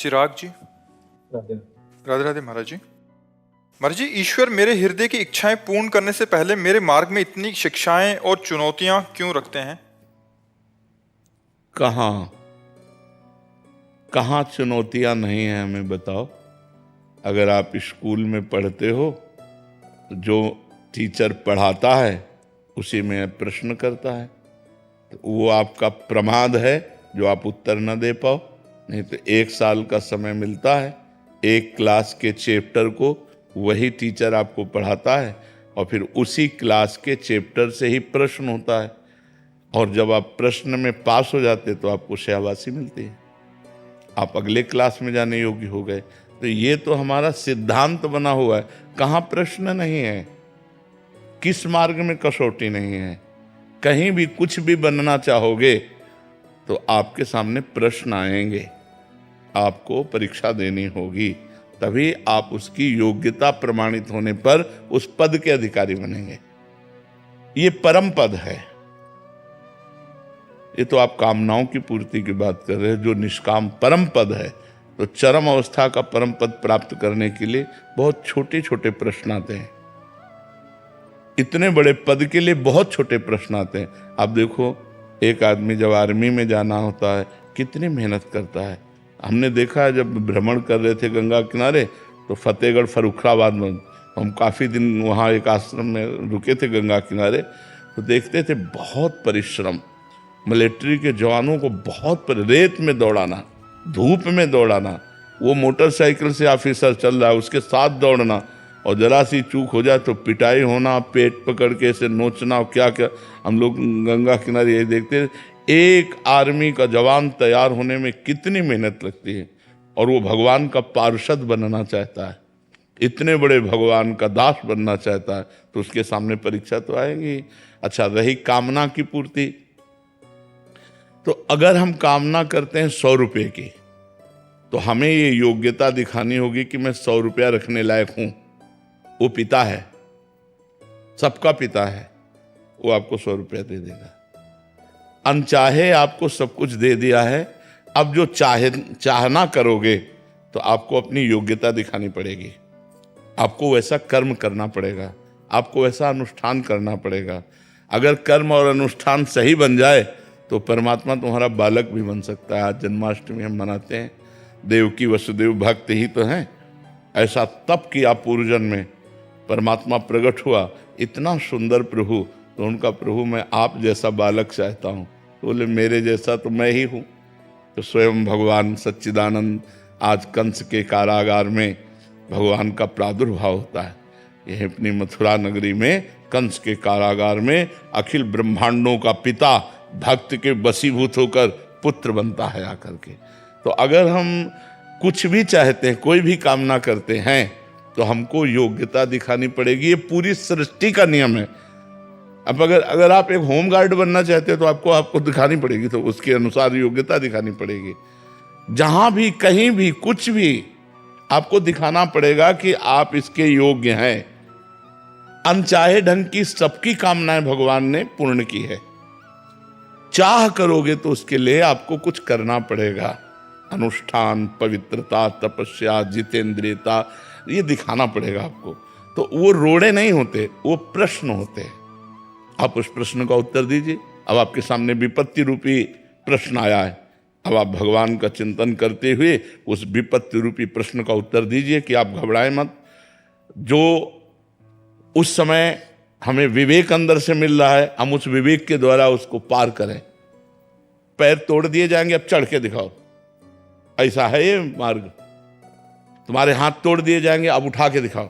चिराग जी, राधे। राधे राधे महाराज जी। महाराज जी, ईश्वर मेरे हृदय की इच्छाएं पूर्ण करने से पहले मेरे मार्ग में इतनी शिक्षाएं और चुनौतियां क्यों रखते हैं? कहाँ कहाँ चुनौतियां नहीं हैं, हमें बताओ। अगर आप स्कूल में पढ़ते हो, जो टीचर पढ़ाता है उसी में प्रश्न करता है, तो वो आपका प्रमाद है जो आप उत्तर न दे पाओ। नहीं तो 1 साल का समय मिलता है, एक क्लास के चैप्टर को वही टीचर आपको पढ़ाता है और फिर उसी क्लास के चैप्टर से ही प्रश्न होता है, और जब आप प्रश्न में पास हो जाते तो आपको शाबाशी मिलती है, आप अगले क्लास में जाने योग्य हो गए। तो ये तो हमारा सिद्धांत बना हुआ है, कहाँ प्रश्न नहीं है, किस मार्ग में कसौटी नहीं है। कहीं भी कुछ भी बनना चाहोगे तो आपके सामने प्रश्न आएंगे, आपको परीक्षा देनी होगी, तभी आप उसकी योग्यता प्रमाणित होने पर उस पद के अधिकारी बनेंगे। ये परम पद है। ये तो आप कामनाओं की पूर्ति की बात कर रहे हैं, जो निष्काम परम पद है। तो चरम अवस्था का परम पद प्राप्त करने के लिए बहुत छोटे छोटे प्रश्न आते हैं, इतने बड़े पद के लिए बहुत छोटे प्रश्न आते हैं। आप देखो, एक आदमी जब आर्मी में जाना होता है कितनी मेहनत करता है। हमने देखा है, जब भ्रमण कर रहे थे गंगा किनारे, तो फतेहगढ़ फर्रुखाबाद में हम काफ़ी दिन वहाँ एक आश्रम में रुके थे गंगा किनारे, तो देखते थे बहुत परिश्रम। मिलिट्री के जवानों को बहुत रेत में दौड़ाना, धूप में दौड़ाना, वो मोटरसाइकिल से ऑफिसर चल रहा है उसके साथ दौड़ना, और जरा सी चूक हो जाए तो पिटाई होना, पेट पकड़ के ऐसे नोचना, और क्या क्या। हम लोग गंगा किनारे यही देखते, एक आर्मी का जवान तैयार होने में कितनी मेहनत लगती है, और वो भगवान का पार्षद बनना चाहता है, इतने बड़े भगवान का दास बनना चाहता है, तो उसके सामने परीक्षा तो आएगी। अच्छा, रही कामना की पूर्ति, तो अगर हम कामना करते हैं 100 रुपये की, तो हमें ये योग्यता दिखानी होगी कि मैं 100 रुपया रखने लायक हूं। वो पिता है, सबका पिता है, वो आपको 100 रुपया दे देगा। अनचाहे आपको सब कुछ दे दिया है, अब जो चाहना करोगे तो आपको अपनी योग्यता दिखानी पड़ेगी, आपको वैसा कर्म करना पड़ेगा, आपको वैसा अनुष्ठान करना पड़ेगा। अगर कर्म और अनुष्ठान सही बन जाए तो परमात्मा तुम्हारा बालक भी बन सकता है। आज जन्माष्टमी हम मनाते हैं, देवकी वसुदेव भक्त ही तो हैं। ऐसा तप किया पूर्वजन्म में, परमात्मा प्रकट हुआ, इतना सुंदर प्रभु, तो उनका प्रभु मैं आप जैसा बालक चाहता हूँ। तो बोले मेरे जैसा तो मैं ही हूँ। तो स्वयं भगवान सच्चिदानंद आज कंस के कारागार में भगवान का प्रादुर्भाव होता है। यह अपनी मथुरा नगरी में कंस के कारागार में अखिल ब्रह्मांडों का पिता भक्त के वशीभूत होकर पुत्र बनता है आकर के। तो अगर हम कुछ भी चाहते हैं, कोई भी कामना करते हैं, तो हमको योग्यता दिखानी पड़ेगी। ये पूरी सृष्टि का नियम है। अब अगर आप एक होमगार्ड बनना चाहते हैं तो आपको दिखानी पड़ेगी, तो उसके अनुसार योग्यता दिखानी पड़ेगी। जहां भी, कहीं भी, कुछ भी आपको दिखाना पड़ेगा कि आप इसके योग्य हैं। अनचाहे ढंग की सबकी कामनाएं भगवान ने पूर्ण की है। चाह करोगे तो उसके लिए आपको कुछ करना पड़ेगा। अनुष्ठान, पवित्रता, तपस्या, जितेंद्रियता, ये दिखाना पड़ेगा आपको। तो वो रोड़े नहीं होते, वो प्रश्न होते हैं। आप उस प्रश्न का उत्तर दीजिए। अब आपके सामने विपत्ति रूपी प्रश्न आया है, अब आप भगवान का चिंतन करते हुए उस विपत्ति रूपी प्रश्न का उत्तर दीजिए कि आप घबराएं मत। जो उस समय हमें विवेक अंदर से मिल रहा है, हम उस विवेक के द्वारा उसको पार करें। पैर तोड़ दिए जाएंगे, अब चढ़ के दिखाओ, ऐसा है ये मार्ग। तुम्हारे हाथ तोड़ दिए जाएंगे, अब उठा के दिखाओ।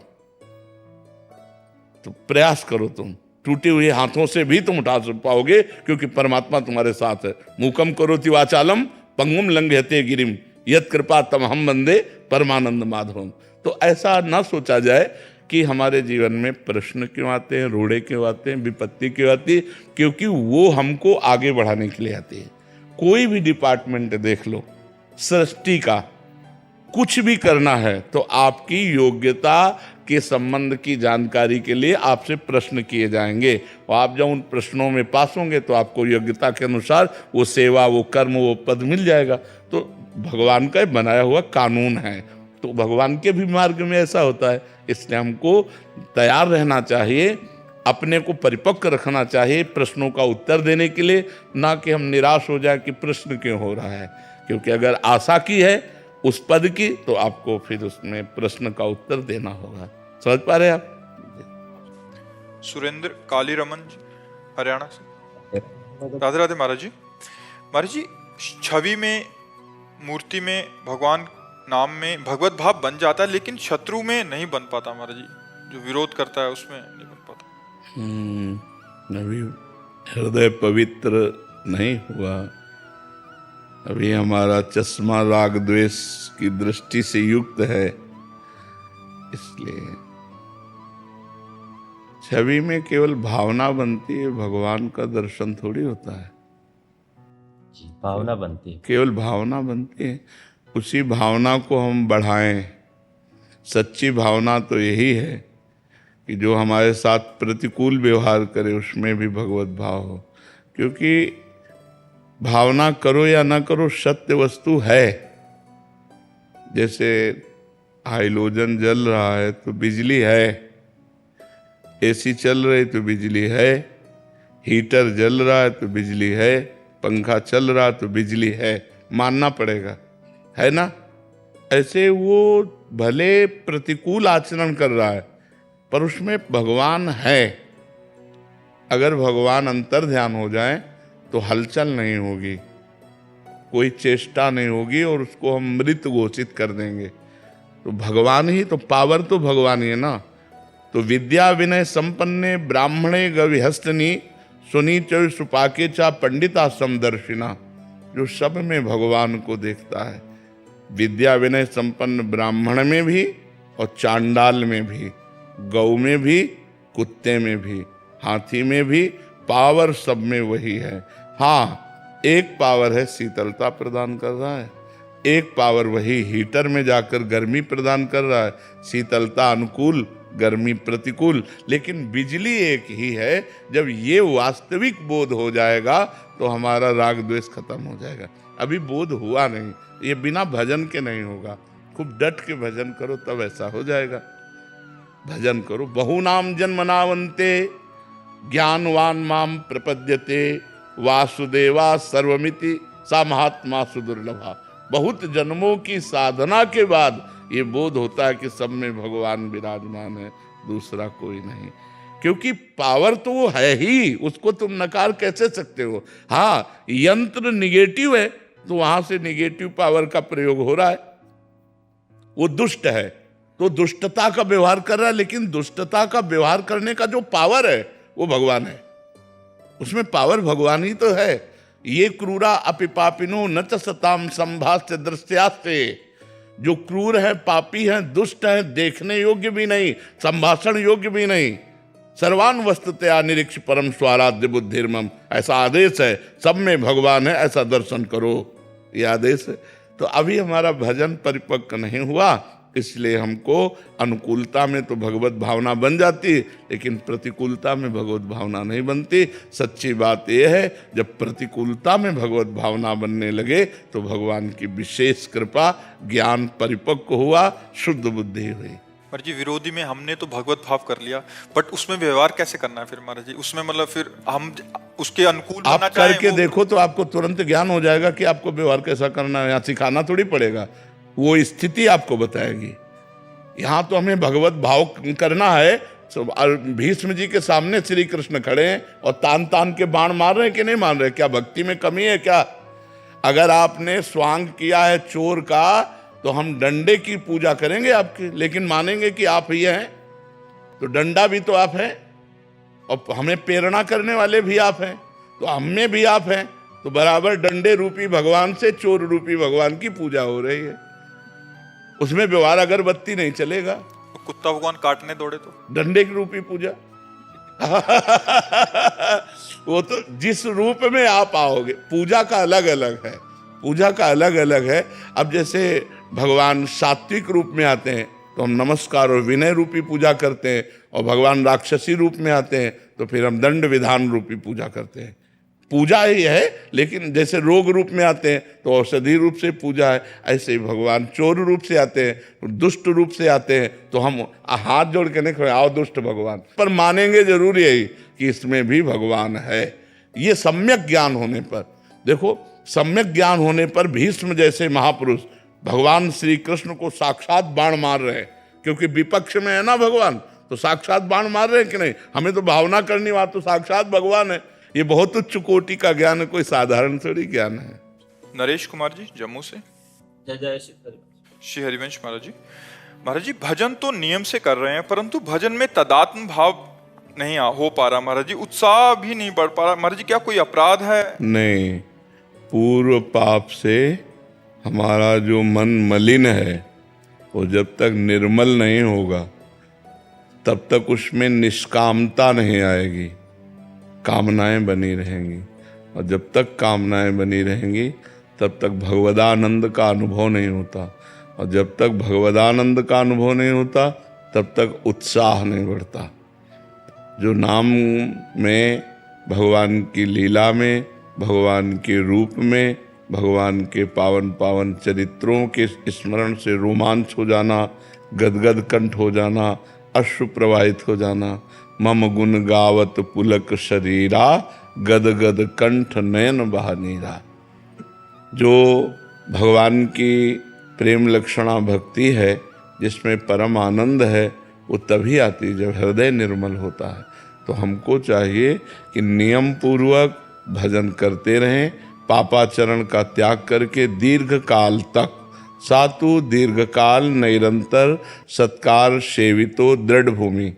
तो प्रयास करो, तुम टूटे हुए हाथों से भी तुम उठा पाओगे, क्योंकि परमात्मा तुम्हारे साथ है। मूकम करोति वाचालम पंगुम लंघयते गिरिम यत् कृपा तमहम वंदे परमानंद माधवम। तो ऐसा ना सोचा जाए कि हमारे जीवन में प्रश्न क्यों आते हैं, रोड़े क्यों आते हैं, विपत्ति क्यों आती है, क्योंकि वो हमको आगे बढ़ाने के लिए आती है। कोई भी डिपार्टमेंट देख लो सृष्टि का, कुछ भी करना है तो आपकी योग्यता के संबंध की जानकारी के लिए आपसे प्रश्न किए जाएंगे और आप जब उन प्रश्नों में पास होंगे तो आपको योग्यता के अनुसार वो सेवा, वो कर्म, वो पद मिल जाएगा। तो भगवान का बनाया हुआ कानून है। तो भगवान के भी मार्ग में ऐसा होता है, इसलिए हमको तैयार रहना चाहिए, अपने को परिपक्व रखना चाहिए प्रश्नों का उत्तर देने के लिए, ना कि हम निराश हो जाए कि प्रश्न क्यों हो रहा है। क्योंकि अगर आशा की है उस पद की तो आपको फिर उसमें प्रश्न का उत्तर देना होगा। समझ पा रहे आप? सुरेंद्र काली रमन जी, हरियाणा से। राधे राधे महाराज जी। महाराज जी, छवि में, मूर्ति में भगवान नाम में भगवत भाव बन जाता है, लेकिन शत्रु में नहीं बन पाता महाराज जी, जो विरोध करता है उसमें नहीं बन पाता। अभी हृदय पवित्र नहीं हुआ, अभी हमारा चश्मा राग द्वेष की दृष्टि से युक्त है, इसलिए छवि में केवल भावना बनती है, भगवान का दर्शन थोड़ी होता है। भावना बनती है, केवल भावना बनती है, उसी भावना को हम बढ़ाएं। सच्ची भावना तो यही है कि जो हमारे साथ प्रतिकूल व्यवहार करे उसमें भी भगवत भाव हो। क्योंकि भावना करो या ना करो, सत्य वस्तु है। जैसे हाइलोजन जल रहा है तो बिजली है, एसी चल रही तो बिजली है, हीटर जल रहा है तो बिजली है, पंखा चल रहा तो बिजली है, मानना पड़ेगा, है ना। ऐसे वो भले प्रतिकूल आचरण कर रहा है पर उसमें भगवान है। अगर भगवान अंतर ध्यान हो जाए तो हलचल नहीं होगी, कोई चेष्टा नहीं होगी और उसको हम मृत घोषित कर देंगे। तो भगवान ही तो, पावर तो भगवान ही है ना। तो विद्या विनय संपन्ने ब्राह्मणे गविहस्तनी सुनी च सुपाके चा पंडिता समदर्शिना, जो सब में भगवान को देखता है। विद्या विनय संपन्न ब्राह्मण में भी और चांडाल में भी, गौ में भी, कुत्ते में भी, हाथी में भी, पावर सब में वही है। हाँ, एक पावर है शीतलता प्रदान कर रहा है, एक पावर वही हीटर में जाकर गर्मी प्रदान कर रहा है, शीतलता अनुकूल, गर्मी प्रतिकूल। लेकिन बिजली एक ही है। जब ये वास्तविक बोध हो जाएगा तो हमारा राग द्वेष खत्म हो जाएगा। अभी बोध हुआ नहीं, ये बिना भजन के नहीं होगा। खूब डट के भजन करो तब ऐसा हो जाएगा। भजन करो। बहुनाम जन्मनावन्ते ज्ञानवान माम प्रपद्यते वासुदेवा सर्वमिति सा महात्मा सुदुर्लभा। बहुत जन्मों की साधना के बाद ये बोध होता है कि सब में भगवान विराजमान है, दूसरा कोई नहीं। क्योंकि पावर तो वो है ही, उसको तुम नकार कैसे सकते हो। हाँ, यंत्र निगेटिव है तो वहां से निगेटिव पावर का प्रयोग हो रहा है। वो दुष्ट है तो दुष्टता का व्यवहार कर रहा है, लेकिन दुष्टता का व्यवहार करने का जो पावर है वो भगवान है। उसमें पावर भगवान ही तो है। ये क्रूरा अपि पापिनो न च सताम संभाष्य दृश्यास्ते। जो क्रूर है, पापी है, दुष्ट है, देखने योग्य भी नहीं, संभाषण योग्य भी नहीं, सर्वान वस्तुतया निरीक्ष परम स्वाराध्य बुद्धिर्मम, ऐसा आदेश है। सब में भगवान है, ऐसा दर्शन करो, ये आदेश है। तो अभी हमारा भजन परिपक्व नहीं हुआ, इसलिए हमको अनुकूलता में तो भगवत भावना बन जाती, लेकिन प्रतिकूलता में भगवत भावना नहीं बनती। सच्ची बात यह है, जब प्रतिकूलता में भगवत भावना बनने लगे तो भगवान की विशेष कृपा, ज्ञान परिपक्व हुआ, शुद्ध बुद्धि हुई। महाराज जी, विरोधी में हमने तो भगवत भाव कर लिया, बट उसमें व्यवहार कैसे करना है फिर महाराज जी? उसमें मतलब फिर हम उसके अनुकूल आप करके देखो तो आपको तुरंत ज्ञान हो जाएगा कि आपको व्यवहार कैसा करना है। यहाँ सिखाना थोड़ी पड़ेगा, वो स्थिति आपको बताएगी। यहाँ तो हमें भगवत भाव करना है। भीष्म जी के सामने श्री कृष्ण खड़े हैं और तान तान के बाण मार रहे हैं कि नहीं मार रहे? क्या भक्ति में कमी है क्या? अगर आपने स्वांग किया है चोर का तो हम डंडे की पूजा करेंगे आपकी, लेकिन मानेंगे कि आप ही हैं। तो डंडा भी तो आप हैं और हमें प्रेरणा करने वाले भी आप हैं, तो हम में भी आप हैं। तो बराबर डंडे रूपी भगवान से चोर रूपी भगवान की पूजा हो रही है। उसमें व्यवहार अगरबत्ती नहीं चलेगा। तो कुत्ता भगवान काटने दौड़े तो डंडे की रूपी पूजा वो तो जिस रूप में आप आओगे, पूजा का अलग अलग है, पूजा का अलग अलग है। अब जैसे भगवान सात्विक रूप में आते हैं तो हम नमस्कार और विनय रूपी पूजा करते हैं, और भगवान राक्षसी रूप में आते हैं तो फिर हम दंड विधान रूपी पूजा करते हैं। पूजा ही है, लेकिन जैसे रोग रूप में आते हैं तो औषधि रूप से पूजा है, ऐसे ही भगवान चोर रूप से आते हैं, दुष्ट रूप से आते हैं, तो हम हाथ जोड़ के नहीं खड़े, आओ दुष्ट भगवान, पर मानेंगे जरूर यही कि इसमें भी भगवान है। ये सम्यक ज्ञान होने पर, देखो सम्यक ज्ञान होने पर भीष्म जैसे महापुरुष भगवान श्री कृष्ण को साक्षात बाण मार रहे हैं, क्योंकि विपक्ष में है ना भगवान, तो साक्षात बाण मार रहे हैं कि नहीं, हमें तो भावना करनी, वहां तो साक्षात भगवान है। ये बहुत उच्च कोटि का ज्ञान है, कोई साधारण थोड़ी ज्ञान है। नरेश कुमार जी जम्मू से। जय जय श्री हरिवंश महाराज जी। महाराज जी, भजन तो नियम से कर रहे हैं, परंतु भजन में तदात्म भाव नहीं हो पा रहा महाराज जी, उत्साह भी नहीं बढ़ पा रहा महाराज जी, क्या कोई अपराध है? नहीं, पूर्व पाप से हमारा जो मन मलिन है वो जब तक निर्मल नहीं होगा तब तक उसमें निष्कामता नहीं आएगी, कामनाएं बनी रहेंगी, और जब तक कामनाएं बनी रहेंगी तब तक भगवदानंद का अनुभव नहीं होता, और जब तक भगवदानंद का अनुभव नहीं होता तब तक उत्साह नहीं बढ़ता। जो नाम में, भगवान की लीला में, भगवान के रूप में, भगवान के पावन पावन चरित्रों के स्मरण से रोमांच हो जाना, गदगद कंठ हो जाना, अश्रु प्रवाहित हो जाना, मम गुण गावत पुलक शरीरा, गदगद कंठ नयन बहानीरा। जो भगवान की प्रेम लक्षणा भक्ति है, जिसमें परम आनंद है, वो तभी आती है जब हृदय निर्मल होता है। तो हमको चाहिए कि नियम पूर्वक भजन करते रहें, पापाचरण का त्याग करके दीर्घ काल तक, सातु दीर्घ काल निरंतर सत्कार सेवितो दृढ़ भूमि।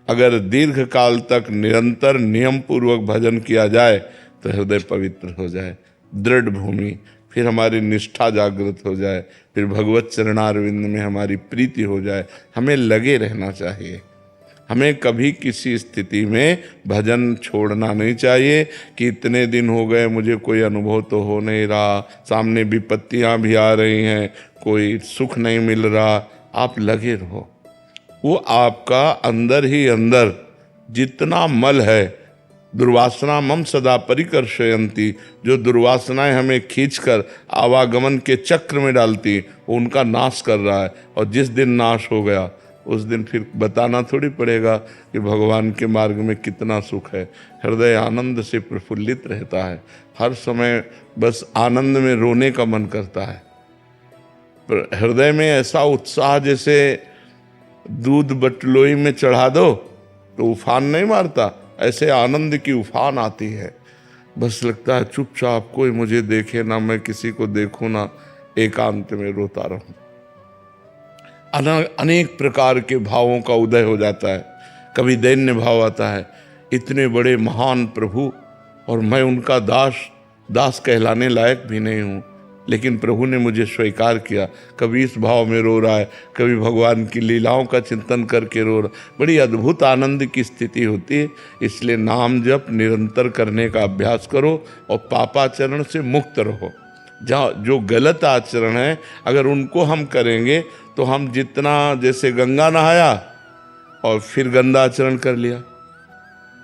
अगर दीर्घ काल तक निरंतर नियम पूर्वक भजन किया जाए तो हृदय पवित्र हो जाए, दृढ़ भूमि, फिर हमारी निष्ठा जागृत हो जाए, फिर भगवत चरणारविंद में हमारी प्रीति हो जाए। हमें लगे रहना चाहिए, हमें कभी किसी स्थिति में भजन छोड़ना नहीं चाहिए कि इतने दिन हो गए मुझे कोई अनुभव तो हो नहीं रहा, सामने विपत्तियां भी आ रही हैं, कोई सुख नहीं मिल रहा। आप लगे रहो, वो आपका अंदर ही अंदर जितना मल है, दुर्वासना मम सदा परिकर्षयंती, जो दुर्वासनाएं हमें खींचकर आवागमन के चक्र में डालती, वो उनका नाश कर रहा है। और जिस दिन नाश हो गया उस दिन फिर बताना थोड़ी पड़ेगा कि भगवान के मार्ग में कितना सुख है। हृदय आनंद से प्रफुल्लित रहता है, हर समय बस आनंद में रोने का मन करता है। पर हृदय में ऐसा उत्साह जैसे दूध बटलोई में चढ़ा दो तो उफान नहीं मारता, ऐसे आनंद की उफान आती है। बस लगता है चुपचाप कोई मुझे देखे ना, मैं किसी को देखूं ना, एकांत में रोता रहूं। अनेक प्रकार के भावों का उदय हो जाता है। कभी दैन्य भाव आता है, इतने बड़े महान प्रभु और मैं उनका दास कहलाने लायक भी नहीं हूँ, लेकिन प्रभु ने मुझे स्वीकार किया। कभी इस भाव में रो रहा है, कभी भगवान की लीलाओं का चिंतन करके रो रहा। बड़ी अद्भुत आनंद की स्थिति होती है। इसलिए नाम जप निरंतर करने का अभ्यास करो और पापाचरण से मुक्त रहो। जहाँ जो गलत आचरण है अगर उनको हम करेंगे तो हम जितना, जैसे गंगा नहाया और फिर गंदा आचरण कर लिया,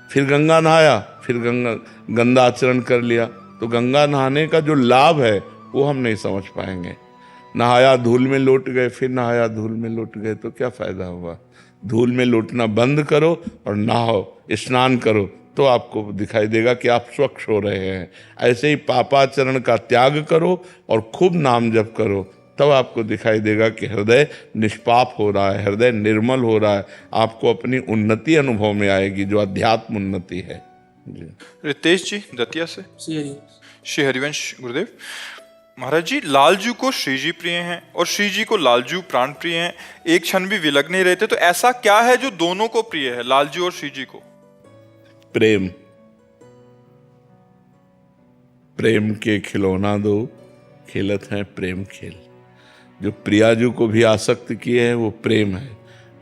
फिर गंगा नहाया फिर गंदा आचरण कर लिया, तो गंगा नहाने का जो लाभ है वो हम नहीं समझ पाएंगे। नहाया धूल में लौट गए, फिर नहाया धूल में लौट गए, तो क्या फायदा हुआ। धूल में लौटना बंद करो और नहाओ, स्नान करो, तो आपको दिखाई देगा कि आप स्वच्छ हो रहे हैं। ऐसे ही पापाचरण का त्याग करो और खूब नाम जप करो, तब आपको दिखाई देगा कि हृदय निष्पाप हो रहा है, हृदय निर्मल हो रहा है। आपको अपनी उन्नति अनुभव में आएगी, जो अध्यात्म उन्नति है। रितेश जी दतिया से। श्री हरिवंश गुरुदेव। महाराज जी, लालजू को श्री जी प्रिय हैं और श्री जी को लालजू प्राण प्रिय हैं, एक क्षण भी विलग नहीं रहते, तो ऐसा क्या है जो दोनों को प्रिय है, लालजू और श्री जी को? प्रेम। प्रेम के खिलौना दो, खेलत हैं प्रेम खेल। जो प्रियाजू को भी आसक्त किए है वो प्रेम है,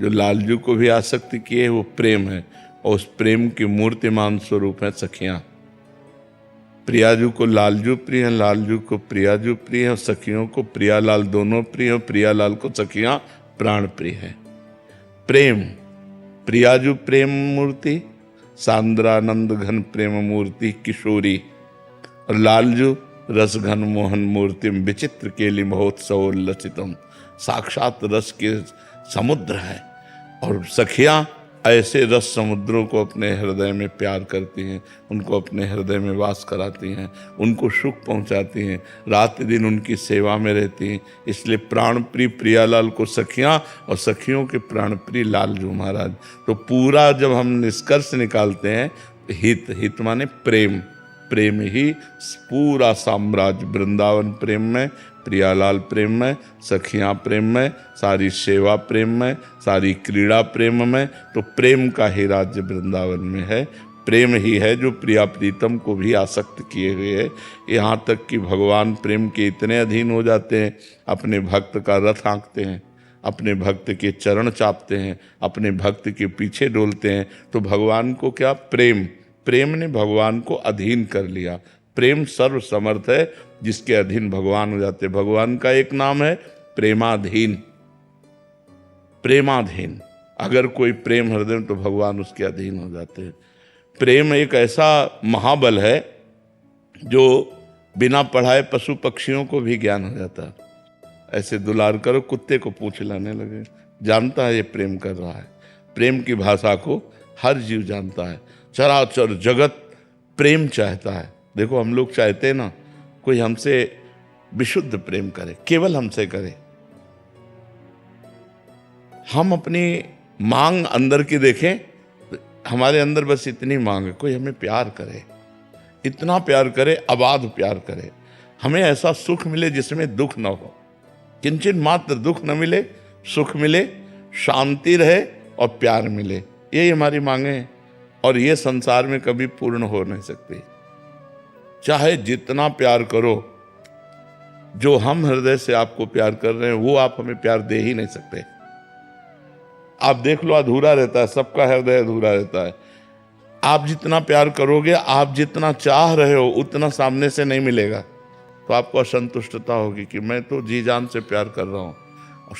जो लालजू को भी आसक्त किए है वो प्रेम है, और उस प्रेम की मूर्तिमान स्वरूप है सखियां। प्रियाजू को लालजू प्रिय है, लालजू को प्रियाजू प्रिय है, और सखियों को प्रियालाल दोनों प्रिय है, प्रियालाल को सखियां प्राण प्रिय है। प्रेम, प्रियाजू प्रेम मूर्ति, सांद्रानंद घन प्रेम मूर्ति किशोरी, और लालजू रस घन मोहन मूर्ति विचित्र केली महोत्सव लसितम। साक्षात रस के समुद्र है। और सखियां ऐसे रस समुद्रों को अपने हृदय में प्यार करती हैं, उनको अपने हृदय में वास कराती हैं, उनको सुख पहुंचाती हैं, रात दिन उनकी सेवा में रहती हैं। इसलिए प्राण प्रिय प्रियालाल को सखियां और सखियों के प्राण प्रिय लालजू महाराज। तो पूरा जब हम निष्कर्ष निकालते हैं, हित माने प्रेम, प्रेम ही पूरा साम्राज्य, वृंदावन प्रेम में, प्रियालाल प्रेम में, सखियां प्रेम में, सारी सेवा प्रेम में, सारी क्रीड़ा प्रेम में। तो प्रेम का ही राज्य वृंदावन में है। प्रेम ही है जो प्रिया प्रीतम को भी आसक्त किए हुए है। यहाँ तक कि भगवान प्रेम के इतने अधीन हो जाते हैं, अपने भक्त का रथ हाँकते हैं, अपने भक्त के चरण चापते हैं, अपने भक्त के पीछे डोलते हैं। तो भगवान को क्या प्रेम ने भगवान को अधीन कर लिया। प्रेम सर्व समर्थ है, जिसके अधीन भगवान हो जाते। भगवान का एक नाम है प्रेमाधीन। प्रेमाधीन, अगर कोई प्रेम हृदय में, तो भगवान उसके अधीन हो जाते हैं। प्रेम एक ऐसा महाबल है जो बिना पढ़ाए पशु पक्षियों को भी ज्ञान हो जाता है। ऐसे दुलार करो, कुत्ते को पूंछ लाने लगे, जानता है ये प्रेम कर रहा है। प्रेम की भाषा को हर जीव जानता है। चराचर जगत प्रेम चाहता है। देखो हम लोग चाहते हैं ना, कोई हमसे विशुद्ध प्रेम करे, केवल हमसे करे। हम अपनी मांग अंदर की देखें, हमारे अंदर बस इतनी मांग है, कोई हमें प्यार करे, इतना प्यार करे, अबाध प्यार करे। हमें ऐसा सुख मिले जिसमें दुख न हो, किंचन मात्र दुख न मिले, सुख मिले, शांति रहे और प्यार मिले। यही हमारी मांगे हैं। और ये संसार में कभी पूर्ण हो नहीं सकती। चाहे जितना प्यार करो, जो हम हृदय से आपको प्यार कर रहे हैं वो आप हमें प्यार दे ही नहीं सकते। आप देख लो, अधूरा रहता है, सबका हृदय अधूरा रहता है। आप जितना प्यार करोगे, आप जितना चाह रहे हो, उतना सामने से नहीं मिलेगा। तो आपको असंतुष्टता होगी कि मैं तो जी जान से प्यार कर रहा हूं।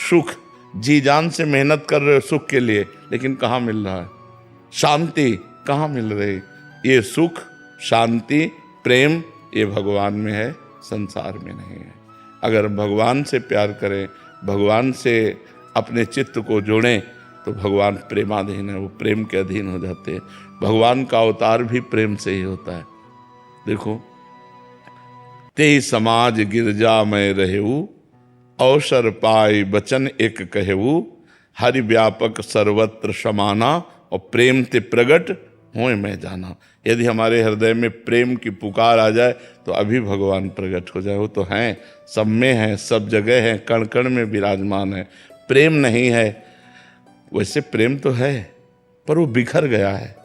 सुख, जी जान से मेहनत कर रहे हो सुख के लिए, लेकिन कहाँ मिल रहा है? शांति कहाँ मिल रही? ये सुख, शांति, प्रेम ये भगवान में है, संसार में नहीं है। अगर भगवान से प्यार करें, भगवान से अपने चित्त को जोड़ें, तो भगवान प्रेमाधीन है, वो प्रेम के अधीन हो जाते हैं। भगवान का अवतार भी प्रेम से ही होता है। देखो, ते समाज गिरजा में रहेऊ, अवसर पाए बचन एक कहेऊ, हरि व्यापक सर्वत्र समाना, और प्रेम ते प्रगट होए मैं जाना। यदि हमारे हृदय में प्रेम की पुकार आ जाए, तो अभी भगवान प्रकट हो जाए। वो तो हैं, सब में हैं, सब जगह हैं, कण कण में विराजमान है। प्रेम नहीं है, वैसे प्रेम तो है, पर वो बिखर गया है।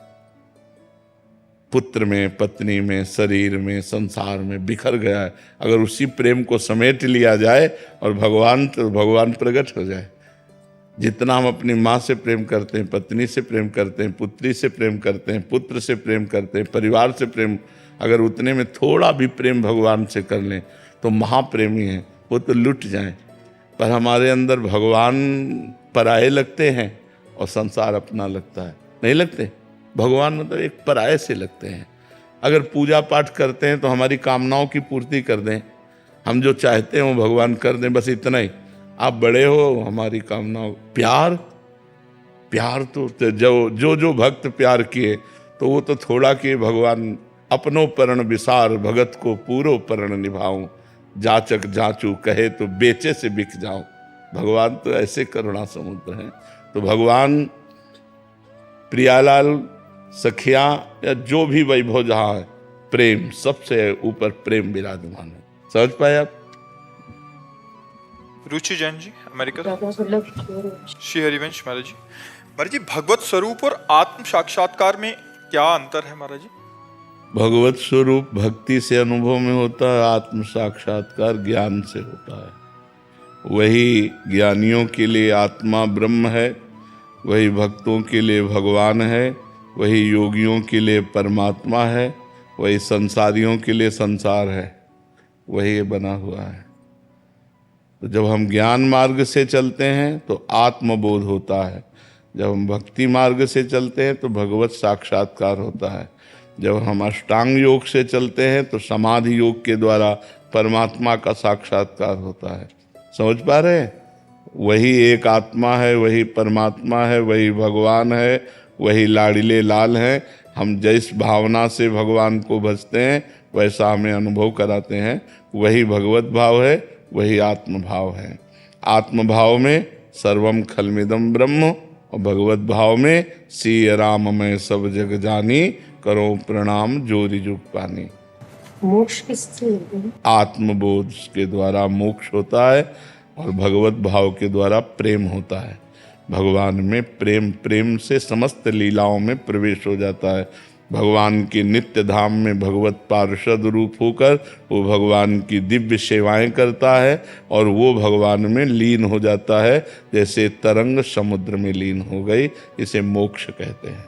पुत्र में, पत्नी में, शरीर में, संसार में बिखर गया है। अगर उसी प्रेम को समेट लिया जाए और भगवान प्रकट हो जाए। जितना हम अपनी माँ से प्रेम करते हैं, पत्नी से प्रेम करते हैं, पुत्री से प्रेम करते हैं, पुत्र से प्रेम करते हैं, परिवार से प्रेम, अगर उतने में थोड़ा भी प्रेम भगवान से कर लें, तो महाप्रेमी हैं। वो तो लुट जाएं। पर हमारे अंदर भगवान पराये लगते हैं और संसार अपना लगता है। नहीं लगते? भगवान मतलब एक पराये से लगते हैं। अगर पूजा पाठ करते हैं तो हमारी कामनाओं की पूर्ति कर दें, हम जो चाहते हैं वो भगवान कर दें, बस इतना ही। आप बड़े हो, हमारी कामनाओं। प्यार तो जो भक्त प्यार किए, तो वो तो थोड़ा किए। भगवान अपनो परण विसार, भगत को पूरो परण निभाऊं, जाचक जाचू कहे तो बेचे से बिक जाऊं। भगवान तो ऐसे करुणा समुद्र हैं। तो भगवान, प्रियालाल, सखियां या जो भी वैभव जहाँ है, प्रेम, सबसे ऊपर प्रेम विराजमान है। समझ पाए आप? रुचि जैन जी, अमेरिका से। श्री हरिवंश महाराज जी। महाराज जी, भगवत स्वरूप और आत्म साक्षात्कार में क्या अंतर है महाराज जी? भगवत स्वरूप भक्ति से अनुभव में होता है, आत्म साक्षात्कार ज्ञान से होता है। वही ज्ञानियों के लिए आत्मा ब्रह्म है, वही भक्तों के लिए भगवान है, वही योगियों के लिए परमात्मा है, वही संसारियों के लिए संसार है। वही बना हुआ है। तो जब हम ज्ञान मार्ग से चलते हैं तो आत्मबोध होता है, जब हम भक्ति मार्ग से चलते हैं तो भगवत साक्षात्कार होता है, जब हम अष्टांग योग से चलते हैं तो समाधि योग के द्वारा परमात्मा का साक्षात्कार होता है। समझ पा रहे हैं? वही एक आत्मा है, वही परमात्मा है, वही भगवान है, वही लाड़िले लाल हैं। हम जिस भावना से भगवान को भजते हैं वैसा हमें अनुभव कराते हैं। वही भगवत भाव है, वही आत्म भाव है। आत्म भाव में सर्वम खलमिदम ब्रह्म और भगवत भाव में सिय राम मैं सब जग जानी, करो प्रणाम जोरी जुग पानी। मोक्ष किससे? आत्मबोध के द्वारा मोक्ष होता है और भगवत भाव के द्वारा प्रेम होता है। भगवान में प्रेम, प्रेम से समस्त लीलाओं में प्रवेश हो जाता है। भगवान के नित्य धाम में भगवत पार्षद रूप होकर वो भगवान की दिव्य सेवाएं करता है और वो भगवान में लीन हो जाता है, जैसे तरंग समुद्र में लीन हो गई। इसे मोक्ष कहते हैं।